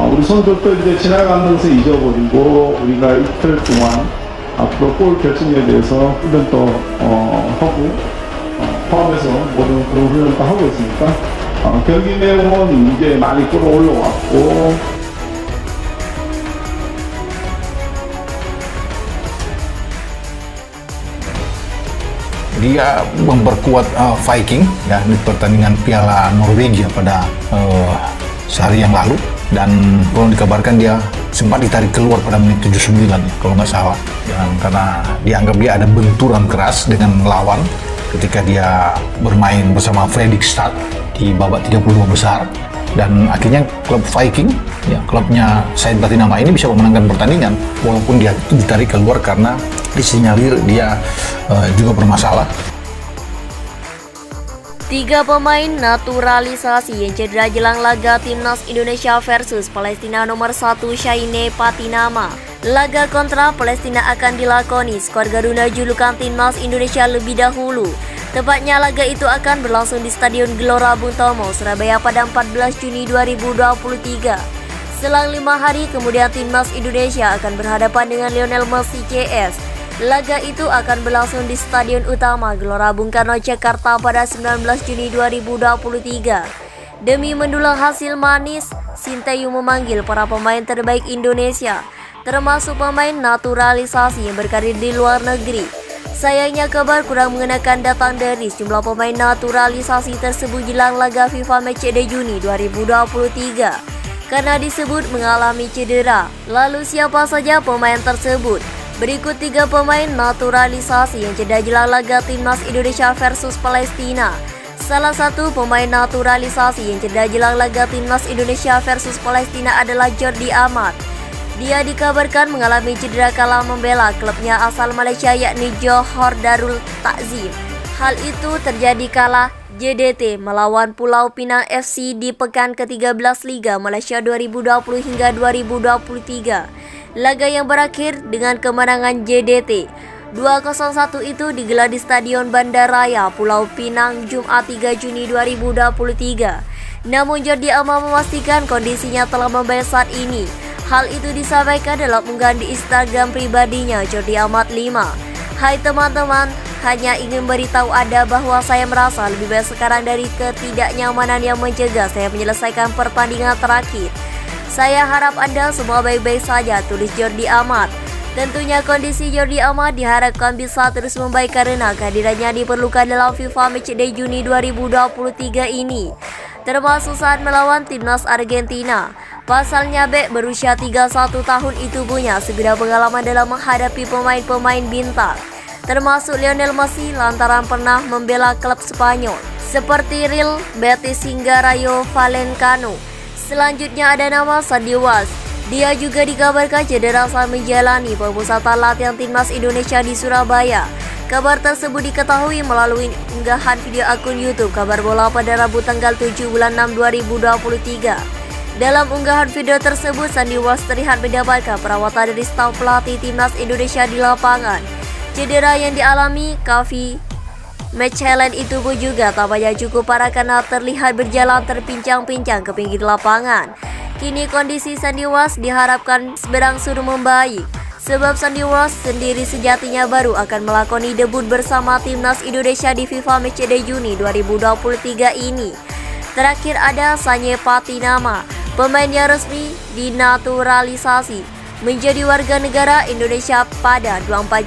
우리 선수들도 이제 지나가면서 잊어버리고 우리가 이틀 동안 앞으로 골 결정에 대해서 훈련도 하고 포함해서 모든 그런 훈련도 하고 있으니까 경기 내용은 이제 많이 끌어올라왔고 dia memperkuat Viking ya di pertandingan Piala Norwegia pada sehari yang lalu, dan kalau dikabarkan dia sempat ditarik keluar pada menit 79 ya, kalau nggak salah, dan karena dianggap dia ada benturan keras dengan lawan ketika dia bermain bersama Fredrikstad di babak 32 besar, dan akhirnya klub Viking ya, klubnya Saint Patinama ini bisa memenangkan pertandingan walaupun dia itu ditarik keluar karena disinyalir dia juga bermasalah. 3 pemain naturalisasi yang cedera jelang laga Timnas Indonesia versus Palestina nomor 1 Saint Patinama. Laga kontra Palestina akan dilakoni skuad Garuda julukan Timnas Indonesia lebih dahulu. Tepatnya laga itu akan berlangsung di Stadion Gelora Bung Tomo, Surabaya pada 14 Juni 2023. Selang 5 hari kemudian Timnas Indonesia akan berhadapan dengan Lionel Messi CS. Laga itu akan berlangsung di Stadion Utama Gelora Bung Karno, Jakarta pada 19 Juni 2023. Demi mendulang hasil manis, Sinteyong memanggil para pemain terbaik Indonesia, termasuk pemain naturalisasi yang berkarir di luar negeri. Sayangnya kabar kurang mengenakan datang dari sejumlah pemain naturalisasi tersebut jelang laga FIFA Matchday Juni 2023 karena disebut mengalami cedera. Lalu siapa saja pemain tersebut? Berikut 3 pemain naturalisasi yang cedera jelang laga Timnas Indonesia versus Palestina. Salah satu pemain naturalisasi yang cedera jelang laga Timnas Indonesia versus Palestina adalah Jordi Amat. Dia dikabarkan mengalami cedera kala membela klubnya asal Malaysia yakni Johor Darul Ta'zim. Hal itu terjadi kala JDT melawan Pulau Pinang FC di pekan ke-13 Liga Malaysia 2020 hingga 2023. Laga yang berakhir dengan kemenangan JDT 2-1 itu digelar di Stadion Bandaraya Pulau Pinang Jumat 3 Juni 2023. Namun Jordi Amat memastikan kondisinya telah membaik saat ini. Hal itu disampaikan dalam unggahan di Instagram pribadinya Jordi Amat 5. Hai teman-teman, hanya ingin beritahu Anda bahwa saya merasa lebih baik sekarang dari ketidaknyamanan yang mencegah saya menyelesaikan pertandingan terakhir. Saya harap Anda semua baik-baik saja, tulis Jordi Amat. Tentunya kondisi Jordi Amat diharapkan bisa terus membaik karena kehadirannya diperlukan dalam FIFA Matchday Juni 2023 ini, termasuk saat melawan Timnas Argentina. Pasalnya Bek berusia 31 tahun itu punya segera pengalaman dalam menghadapi pemain-pemain bintang, termasuk Lionel Messi lantaran pernah membela klub Spanyol seperti Real Betis hingga Rayo Vallecano. Selanjutnya ada nama Sandy Walsh. Dia juga dikabarkan cedera saat menjalani pemusatan latihan Timnas Indonesia di Surabaya. Kabar tersebut diketahui melalui unggahan video akun YouTube Kabar Bola pada Rabu tanggal 7 bulan 6 2023. Dalam unggahan video tersebut, Sandy Walsh terlihat mendapatkan perawatan dari staf pelatih Timnas Indonesia di lapangan. Cedera yang dialami Kavi Mechelen itu pun juga tampaknya cukup parah karena terlihat berjalan terpincang-pincang ke pinggir lapangan. Kini kondisi Sandy Walsh diharapkan berangsur membaik, sebab Sandy Walsh sendiri sejatinya baru akan melakoni debut bersama Timnas Indonesia di FIFA Matchday Juni 2023 ini. Terakhir ada Saint Patinama, pemain yang resmi dinaturalisasi menjadi warga negara Indonesia pada 24